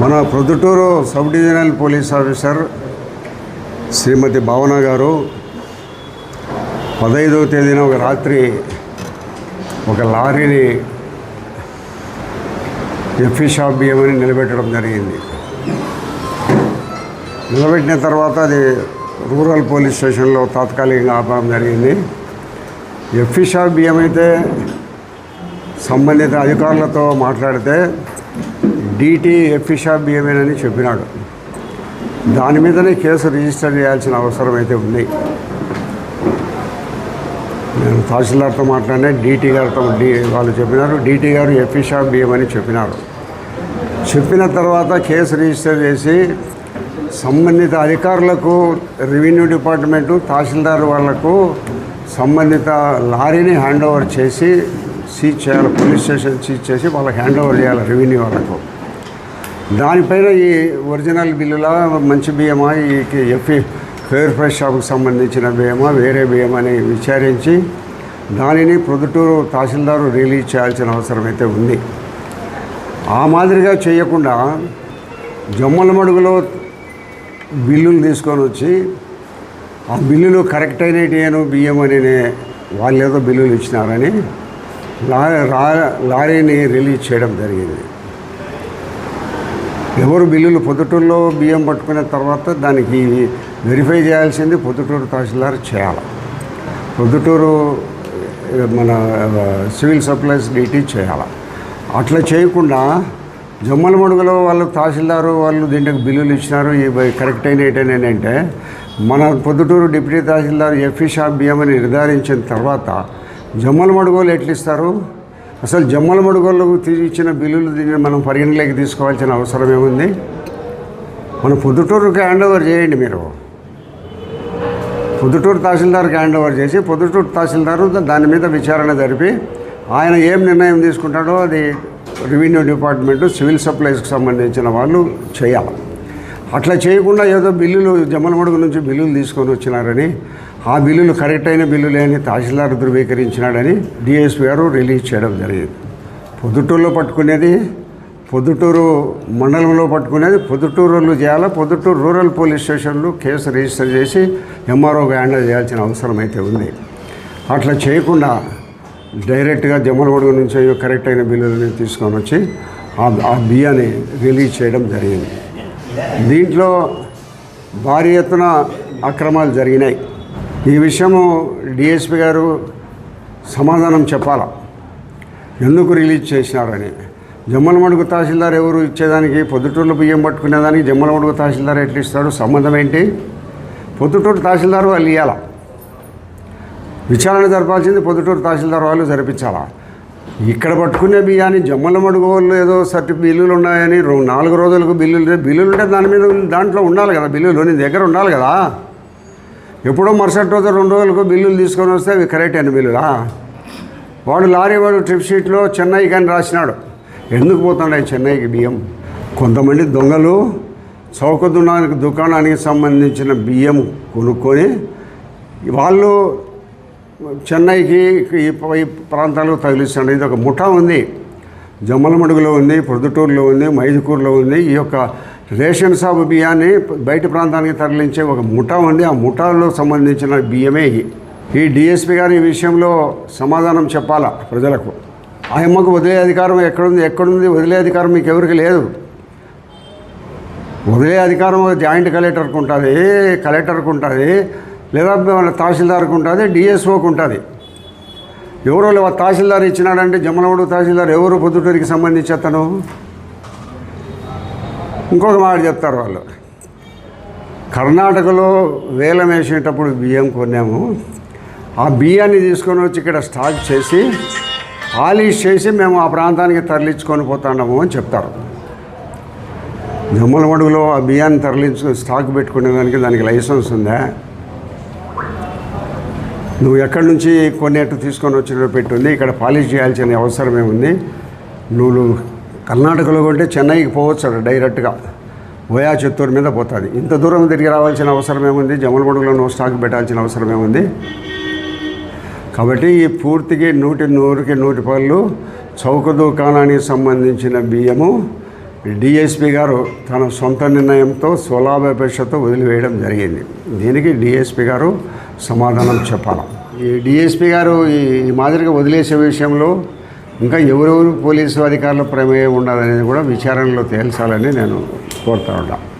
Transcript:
మన Proddatur sub divisional police officer Shrimati Bhavana garu 15వ తేదీన ఒక రాత్రి ఒక లారీని ఎఫ్ఈ షాప్ బియ్యమని నిలబెట్టడం జరిగింది. నిలబెట్టిన తర్వాత అది రూరల్ పోలీస్ స్టేషన్లో తాత్కాలికంగా ఆపడం జరిగింది. ఎఫ్ఈ షాప్ బియ్యం అయితే సంబంధిత అధికారులతో మాట్లాడితే డీటీ ఎఫ్ఈ షాప్ బియ్యమేనని చెప్పినాడు. దాని మీదనే కేసు రిజిస్టర్ చేయాల్సిన అవసరం అయితే ఉంది. నేను తహసీల్దార్తో మాట్లాడినా డీటీ గారితో వాళ్ళు చెప్పినారు, డీటీ గారు ఎఫ్ఈ షాప్ బియ్యమని చెప్పినారు. చెప్పిన తర్వాత కేసు రిజిస్టర్ చేసి సంబంధిత అధికారులకు రెవెన్యూ డిపార్ట్మెంటు తహసీల్దార్ వాళ్లకు సంబంధిత లారీని హ్యాండ్ ఓవర్ చేసి సీజ్ చేయాలి, పోలీస్ స్టేషన్ సీజ్ చేసి వాళ్ళకి హ్యాండ్ ఓవర్ చేయాలి రెవెన్యూ వాళ్ళకు. దానిపైన ఈ ఒరిజినల్ బిల్లులా మంచి బియ్యమా, ఈ ఎఫ్ఈ ఫెయిర్ ఫ్రెష్ షాప్కి సంబంధించిన బియ్యమా వేరే బియ్యం అని విచారించి దానిని ప్రొద్దుటూరు తహసీల్దారు రిలీజ్ చేయాల్సిన అవసరం అయితే ఉంది. ఆ మాదిరిగా చేయకుండా జమ్మల మడుగులో బిల్లులు తీసుకొని వచ్చి ఆ బిల్లులు కరెక్ట్ అయినట్టు బియ్యం అని వాళ్ళు ఏదో బిల్లులు ఇచ్చినారని లారీని రిలీజ్ చేయడం జరిగింది. ఎవరు బిల్లులు పొద్దుటూరులో బియ్యం పట్టుకున్న తర్వాత దానికి వెరిఫై చేయాల్సింది పొద్దుటూరు తహసీల్దార్ చేయాలి. పొద్దుటూరు మన సివిల్ సప్లైస్ డీటీ చేయాలి. అట్లా చేయకుండా జమ్మల మడుగులో వాళ్ళు తహసీల్దారు వాళ్ళు దీంట్లో బిల్లులు ఇచ్చినారు ఈ కరెక్ట్ అయినట్టేనంటే మన పొద్దుటూరు డిప్యూటీ తహసీల్దార్ ఎఫ్ఈ షాప్ బియ్యం అని నిర్ధారించిన తర్వాత జమ్మల మడుగోలు ఎట్లు ఇస్తారు? అసలు జమ్మల మడుగోళ్ళకు ఇచ్చిన బిల్లులు దీన్ని మనం పరిగణలోకి తీసుకోవాల్సిన అవసరం ఏముంది? మన పొద్దుటూరుకి హ్యాండ్ ఓవర్ చేయండి. మీరు పొద్దుటూరు తహసీల్దార్కి హ్యాండ్ ఓవర్ చేసి పొద్దుటూరు తహసీల్దారు దాని మీద విచారణ జరిపి ఆయన ఏం నిర్ణయం తీసుకుంటాడో అది రెవెన్యూ డిపార్ట్మెంటు సివిల్ సప్లైస్కి సంబంధించిన వాళ్ళు చేయాలి. అట్లా చేయకుండా ఏదో బిల్లులు జమ్మల మడుగు నుంచి బిల్లులు తీసుకొని వచ్చినారని ఆ బిల్లులు కరెక్ట్ అయిన బిల్లులే అని తహసీల్దార్ ధృవీకరించినాడని డిఎస్పీ గారు రిలీజ్ చేయడం జరిగింది. పొద్దుటూరులో పట్టుకునేది పొద్దుటూరు మండలంలో పట్టుకునేది పొద్దుటూరులో చేయాలా. పొద్దుటూరు రూరల్ పోలీస్ స్టేషన్లో కేసు రిజిస్టర్ చేసి ఎంఆర్ఓకి హ్యాండిల్ చేయాల్సిన అవసరం అయితే ఉంది. అట్లా చేయకుండా డైరెక్ట్గా జమ్మల మడుగు నుంచి కరెక్ట్ అయిన బిల్లులని తీసుకొని వచ్చి ఆ బియ్యాన్ని రిలీజ్ చేయడం జరిగింది. దీంట్లో భారీ ఎత్తున అక్రమాలు జరిగినాయి. ఈ విషయము డిఎస్పీ గారు సమాధానం చెప్పాలా, ఎందుకు రిలీజ్ చేసినారని. జమ్మల మడుగు తహసీల్దార్ ఎవరు ఇచ్చేదానికి? పొద్దుటూరులో బియ్యం పట్టుకునేదానికి జమ్మల మడుగు తహసీల్దార్ ఎట్లా ఇస్తాడు? సంబంధం ఏంటి? పొద్దుటూరు తహసీల్దార్ వాళ్ళు ఇవ్వాలా, విచారణ జరపాల్సింది పొద్దుటూరు తహసీల్దార్ వాళ్ళు జరిపించాలా. ఇక్కడ పట్టుకునే బియ్యాన్ని జమ్మల మడుగు వాళ్ళు ఏదో బిల్లులు ఉన్నాయని 4 రోజులకు బిల్లులు ఉంటే దాని మీద దాంట్లో ఉండాలి కదా, బిల్లులు నీ దగ్గర ఉండాలి కదా. ఎప్పుడో మరుసటి రోజు 2 రోజులకు బిల్లులు తీసుకొని వస్తే అవి కరెక్ట్ అయిన బిల్లులా? వాడు లారీ వాడు ట్రిప్ షీట్లో చెన్నైకి అని రాసినాడు. ఎందుకు పోతున్నాయి చెన్నైకి బియ్యం? కొంతమంది దొంగలు చౌక దుకాణానికి సంబంధించిన బియ్యం కొనుక్కొని వాళ్ళు చెన్నైకి ఈ ప్రాంతాలకు తగిలిస్తాడు. ఇది ఒక ముఠా ఉంది. జమ్మల మడుగులో ఉంది, ప్రొద్దుటూరులో ఉంది, మైదుకూరులో ఉంది. ఈ యొక్క రేషన్ షాపు బియ్యాన్ని బయట ప్రాంతానికి తరలించే ఒక ముఠా ఉంది. ఆ ముఠాలో సంబంధించిన బియ్యమే ఈ డిఎస్పీ గారు ఈ విషయంలో సమాధానం చెప్పాలా ప్రజలకు. ఆ అమ్మకు వదిలే అధికారం ఎక్కడుంది? వదిలే అధికారం మీకు ఎవరికి లేదు. వదిలే అధికారం జాయింట్ కలెక్టర్కి ఉంటుంది, లేదా మన తహసీల్దార్కి ఉంటుంది, డిఎస్ఓకి ఉంటుంది. ఎవరో తహసీల్దార్ ఇచ్చినాడంటే జమ్మల మడుగు తహసీల్దార్ ఎవరు? పొద్దుటూరికి సంబంధించి అతను. ఇంకొక మాట చెప్తారు వాళ్ళు, కర్ణాటకలో వేలం వేసేటప్పుడు బియ్యం కొన్నాము, ఆ బియ్యాన్ని తీసుకొని వచ్చి ఇక్కడ స్టాక్ చేసి పాలిష్ చేసి మేము ఆ ప్రాంతానికి తరలించుకొని పోతున్నాము అని చెప్తారు. జమ్మల మడుగులో ఆ బియ్యాన్ని స్టాక్ పెట్టుకునేదానికి దానికి లైసెన్స్ ఉందా? నువ్వు ఎక్కడి నుంచి కొనేట్టు తీసుకొని వచ్చిన పెట్టుంది, ఇక్కడ పాలిష్ చేయాల్సిన అవసరం ఏముంది? నువ్వు కర్ణాటకలో కొంటే చెన్నైకి పోవచ్చు డైరెక్ట్గా, ఓయా చిత్తూరు మీద పోతుంది. ఇంత దూరం తిరిగి రావాల్సిన అవసరం ఏముంది? జమ్మల మడుగులో నువ్వు స్టాక్ పెట్టాల్సిన అవసరం ఏముంది? కాబట్టి ఈ పూర్తిగా 100కి 100 చౌక దుకాణానికి సంబంధించిన బియ్యము డిఎస్పి గారు తన సొంత నిర్ణయంతో స్వలాభాపేక్షతో వదిలివేయడం జరిగింది. దీనికి డిఎస్పి గారు సమాధానం చెప్పాలి. ఈ డిఎస్పి గారు ఈ మాదిరిగా వదిలేసే విషయంలో ఇంకా ఎవరెవరు పోలీసు అధికారుల ప్రమేయం ఉండదనేది కూడా విచారణలో తేల్చాలని నేను కోరుతా ఉంటాను.